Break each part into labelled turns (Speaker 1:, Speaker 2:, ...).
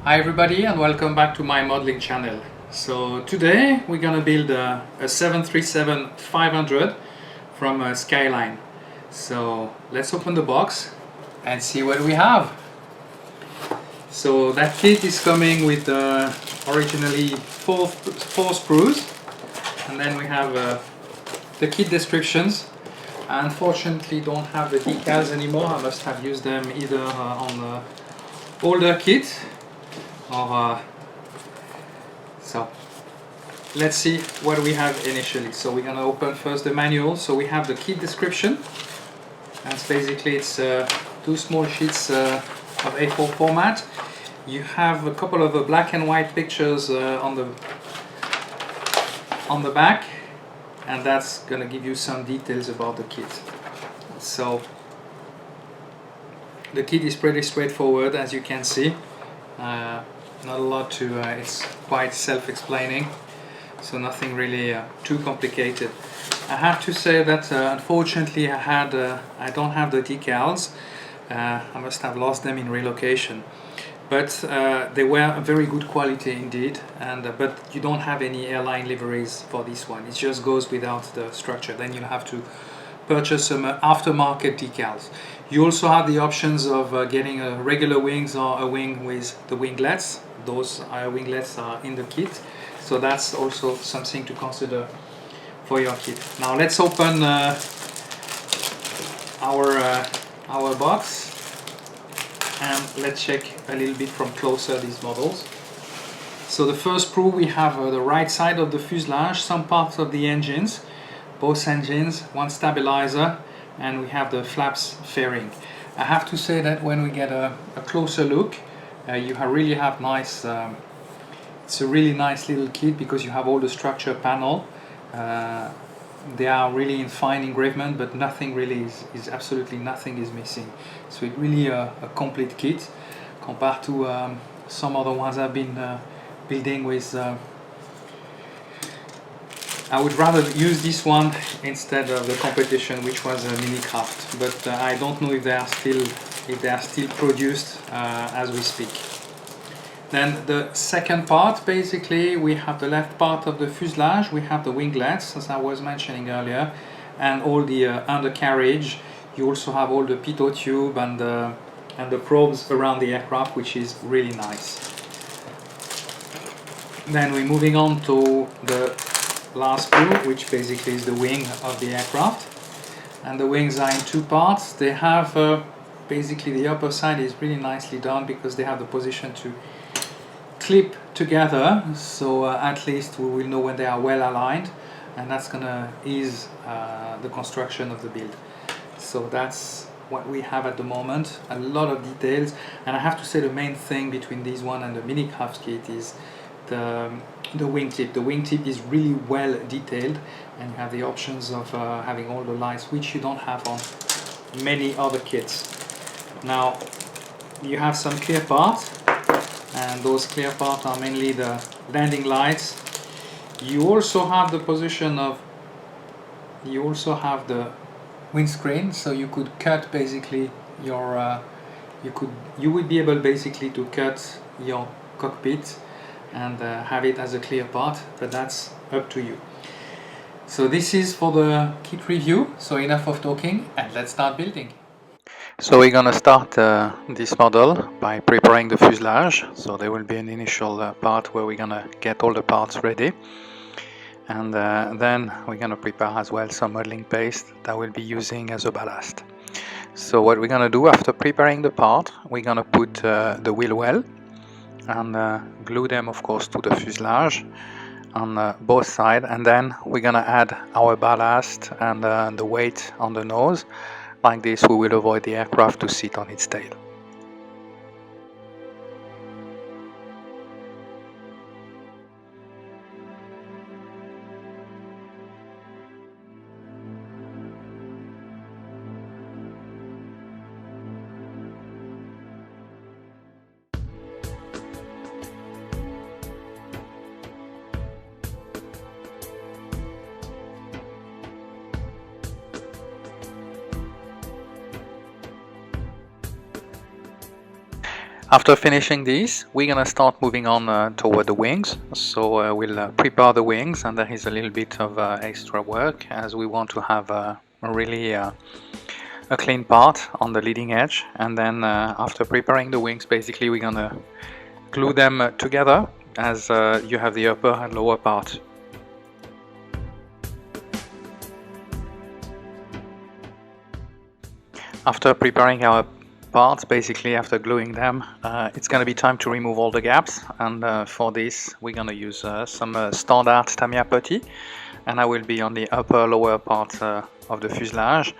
Speaker 1: Hi everybody and welcome back to my modeling channel. So today we're gonna build a 737-500 from Skyline. So let's open the box and see what we have. So that kit is coming with originally four screws, and then we have the kit descriptions. I unfortunately don't have the decals anymore. I must have used them either on the older kit or so let's see what we have initially. So we're gonna open first the manual. So we have the kit description, and basically it's two small sheets of A4 format. You have a couple of black and white pictures on the back, and that's gonna give you some details about the kit. So the kit is pretty straightforward, as you can see. Not a lot to it's quite self-explaining, so nothing really too complicated. I have to say that unfortunately I don't have the decals. I must have lost them in relocation, but they were very good quality indeed, and but you don't have any airline liveries for this one. It just goes without the structure. Then you'll have to purchase some aftermarket decals. You also have the options of getting a regular wings or a wing with the winglets. Those winglets are in the kit, so that's also something to consider for your kit. Now let's open our box and let's check a little bit from closer these models. So the first sprue, we have the right side of the fuselage, some parts of the engines, both engines, one stabilizer, and we have the flaps fairing. I have to say that when we get a closer look, you really have nice, it's a really nice little kit because you have all the structure panel. They are really in fine engravement, but nothing really is absolutely nothing is missing. So it's really a complete kit compared to some other ones I've been building with. I would rather use this one instead of the competition, which was a Minicraft, but I don't know if they are still produced as we speak. Then the second part, basically we have the left part of the fuselage, we have the winglets as I was mentioning earlier, and all the undercarriage. You also have all the pitot tube and the probes around the aircraft, which is really nice. Then we're moving on to the last sprue, which basically is the wing of the aircraft, and the wings are in two parts. They have basically the upper side is really nicely done because they have the position to clip together, so at least we will know when they are well aligned, and that's gonna ease the construction of the build. So that's what we have at the moment. A lot of details, and I have to say the main thing between this one and the Minicraft kit is the wing tip. The wing tip is really well detailed, and you have the options of having all the lights, which you don't have on many other kits. Now you have some clear parts, and those clear parts are mainly the landing lights. You also have the position of, you also have the windscreen, so you could cut basically your you would be able basically to cut your cockpit and have it as a clear part, but that's up to you. So this is for the kit review, so enough of talking and let's start building. So we're gonna start this model by preparing the fuselage. So there will be an initial part where we're gonna get all the parts ready, and then we're gonna prepare as well some modeling paste that we'll be using as a ballast. So what we're gonna do after preparing the part, we're gonna put the wheel well and glue them of course to the fuselage on both sides, and then we're gonna add our ballast and the weight on the nose. Like this we will avoid the aircraft to sit on its tail. After finishing these, we're gonna start moving on toward the wings. So we'll prepare the wings, and there is a little bit of extra work as we want to have really a clean part on the leading edge. And then after preparing the wings, basically we're gonna glue them together as you have the upper and lower part. After preparing our parts, basically after gluing them, it's going to be time to remove all the gaps, and for this we're going to use some standard Tamiya putty, and I will be on the upper lower part of the fuselage,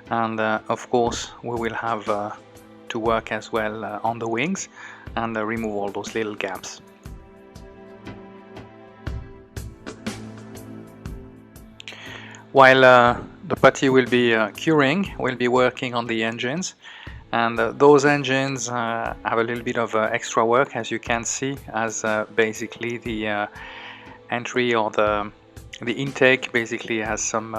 Speaker 1: and of course we will have to work as well on the wings and remove all those little gaps. While the putty will be curing, we'll be working on the engines, and those engines have a little bit of extra work, as you can see, as basically the entry or the intake basically has some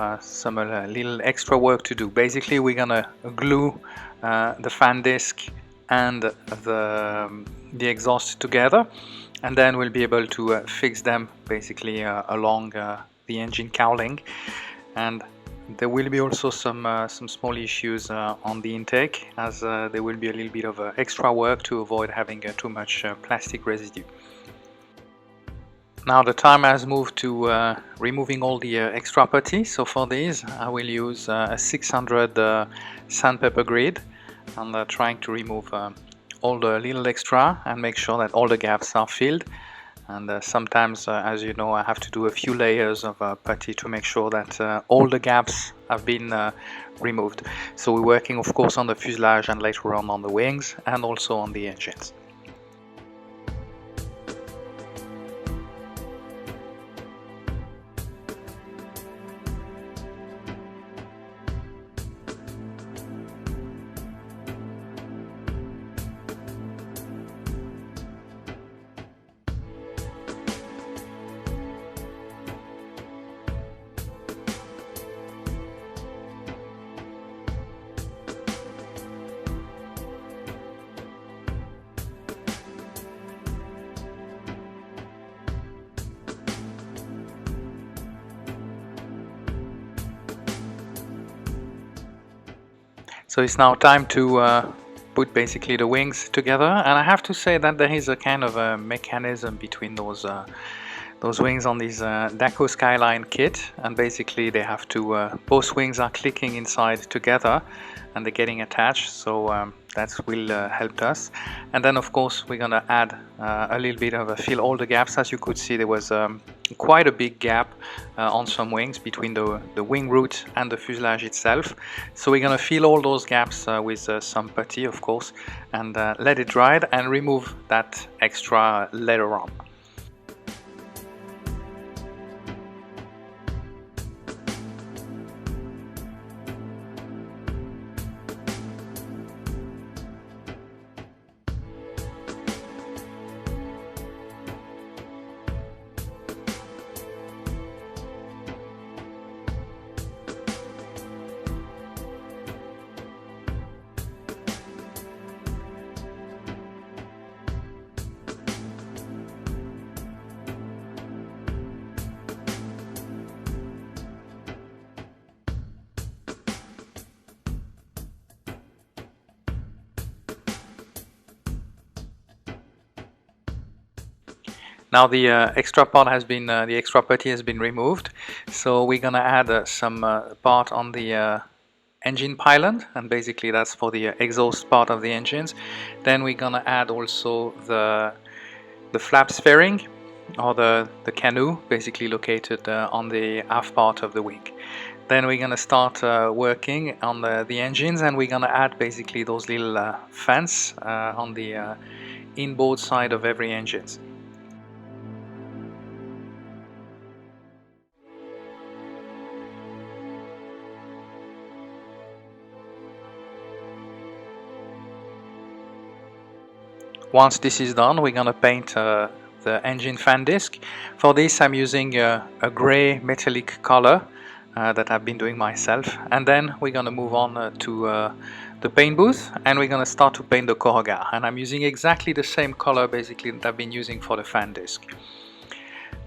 Speaker 1: little extra work to do. Basically we're gonna glue the fan disc and the exhaust together, and then we'll be able to fix them basically along the engine cowling. And there will be also some small issues on the intake, as there will be a little bit of extra work to avoid having too much plastic residue. Now the time has moved to removing all the extra putty. So for these I will use a 600 sandpaper grid, and trying to remove all the little extra and make sure that all the gaps are filled. And sometimes, as you know, I have to do a few layers of putty to make sure that all the gaps have been removed. So we're working of course on the fuselage and later on the wings and also on the engines. So it's now time to put basically the wings together, and I have to say that there is a kind of a mechanism between those wings on this Daco Skyline kit, and basically they have to both wings are clicking inside together and they're getting attached, so that will help us. And then of course we're gonna add a little bit of fill all the gaps. As you could see, there was quite a big gap on some wings between the wing root and the fuselage itself, so we're gonna fill all those gaps with some putty of course, and let it dry and remove that extra later on. Now the extra part has been, the extra putty has been removed, so we're gonna add some part on the engine pylon, and basically that's for the exhaust part of the engines. Then we're gonna add also the flaps fairing, or the canoe, basically located on the aft part of the wing. Then we're gonna start working on the engines, and we're gonna add basically those little fans on the inboard side of every engine. Once this is done, we're gonna paint the engine fan disc. For this I'm using a gray metallic color, that I've been doing myself. And then we're going to move on to the paint booth, and we're going to start to paint the corrugat. And I'm using exactly the same color basically that I've been using for the fan disc.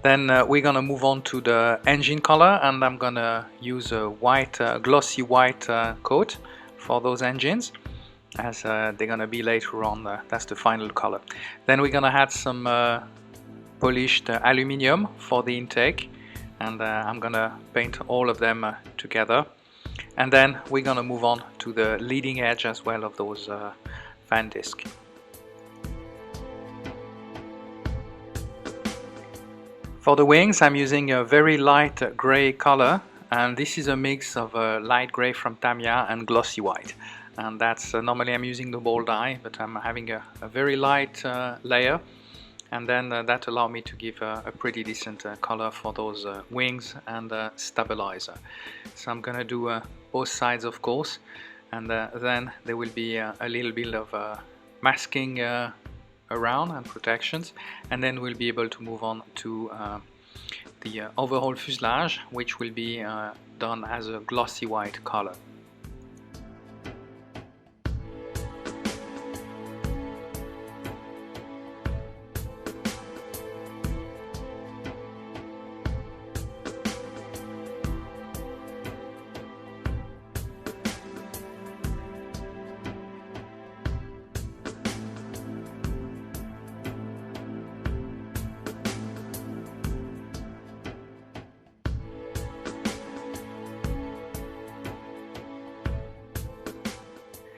Speaker 1: Then we're going to move on to the engine color, and I'm going to use a white, glossy white coat for those engines, as they're going to be later on. That's the final color. Then we're going to add some polished aluminium for the intake, and I'm going to paint all of them together. And then we're going to move on to the leading edge as well of those fan discs. For the wings, I'm using a very light gray color, and this is a mix of light gray from Tamiya and glossy white. And that's normally I'm using the ball die, but I'm having a very light layer, and then that allows me to give a pretty decent color for those wings and stabilizer. So I'm gonna do both sides, of course, and then there will be a little bit of masking around and protections, and then we'll be able to move on to the overall fuselage, which will be done as a glossy white color.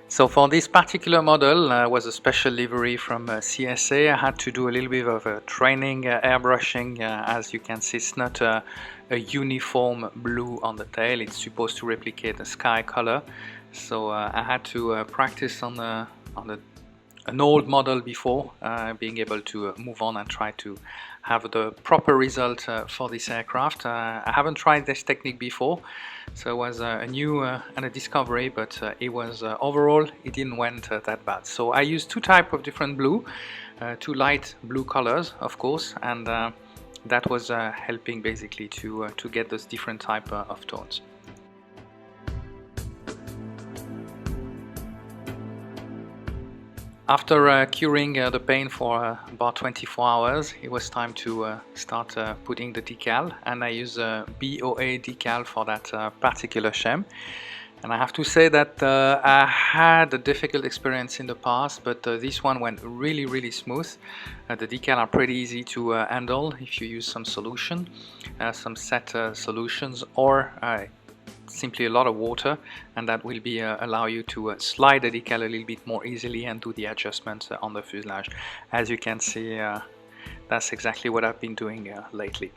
Speaker 1: So for this particular model, was a special livery from CSA. I had to do a little bit of training airbrushing. As you can see, it's not a uniform blue on the tail. It's supposed to replicate the sky color. So I had to practice on an old model before being able to move on and try to have the proper result for this aircraft. I haven't tried this technique before, so it was a new and a discovery, but it was overall it didn't went that bad. So I used two types of different blue, two light blue colors, of course, and that was helping basically to get those different type of tones. After curing the paint for about 24 hours, it was time to start putting the decal, and I use a BOA decal for that particular sham. And I have to say that I had a difficult experience in the past, but this one went really smooth. The decal are pretty easy to handle if you use some solution, some set solutions, or simply a lot of water, and that will be allow you to slide the decal a little bit more easily and do the adjustments on the fuselage. As you can see, that's exactly what I've been doing lately.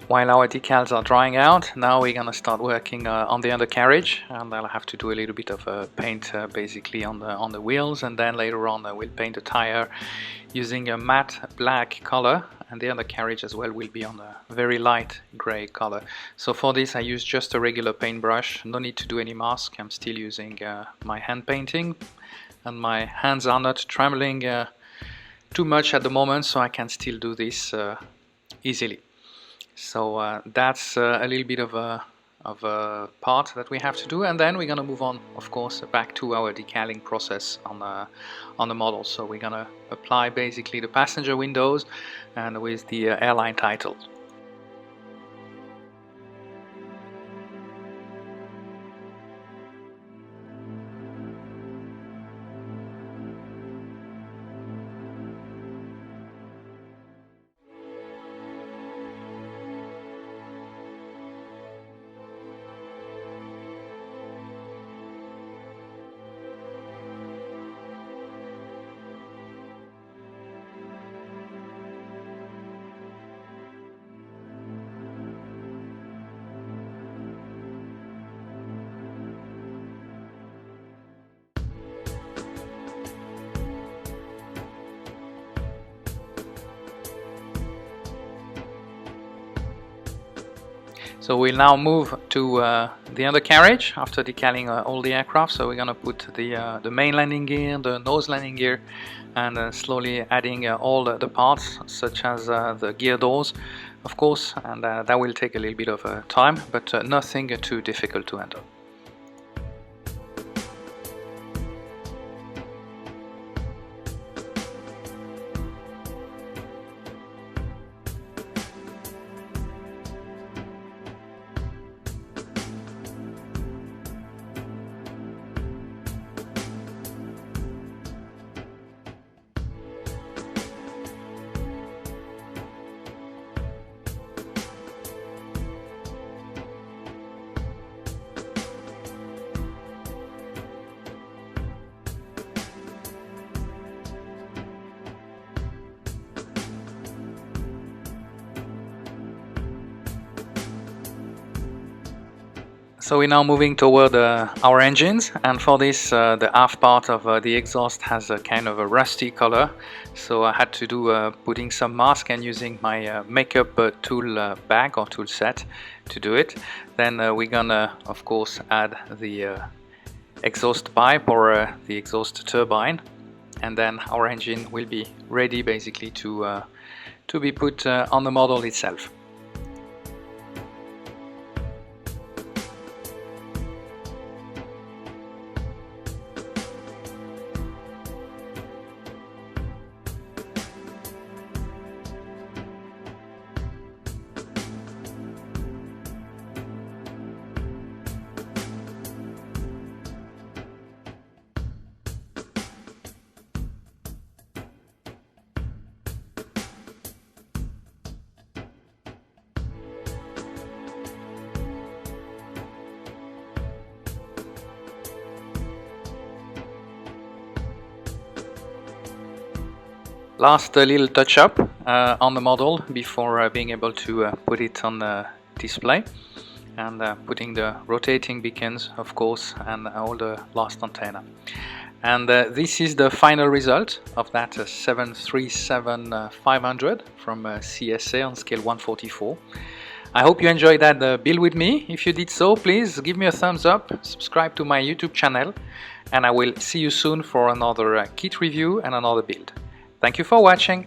Speaker 1: While our decals are drying out, now we're gonna start working on the undercarriage, and I'll have to do a little bit of paint basically on the wheels, and then later on we'll paint the tire using a matte black color, and the undercarriage as well will be on a very light gray color. So for this I use just a regular paintbrush, no need to do any mask. I'm still using my hand painting, and my hands are not trembling too much at the moment, so I can still do this easily. So that's a little bit of a part that we have to do, and then we're gonna move on, of course, back to our decaling process on the model. So we're gonna apply basically the passenger windows and with the airline title. So we'll now move to the undercarriage after decaling all the aircraft. So we're going to put the main landing gear, the nose landing gear, and slowly adding all the parts such as the gear doors, of course, and that will take a little bit of time, but nothing too difficult to handle. So we're now moving toward our engines, and for this the aft part of the exhaust has a kind of a rusty color, so I had to do putting some mask and using my makeup tool bag or tool set to do it. Then we're gonna of course add the exhaust pipe or the exhaust turbine, and then our engine will be ready basically to be put on the model itself. Last little touch up on the model before being able to put it on the display, and putting the rotating beacons of course and all the last antenna. And this is the final result of that 737-500 from CSA on scale 144. I hope you enjoyed that build with me. If you did so, please give me a thumbs up, subscribe to my YouTube channel, and I will see you soon for another kit review and another build. Thank you for watching.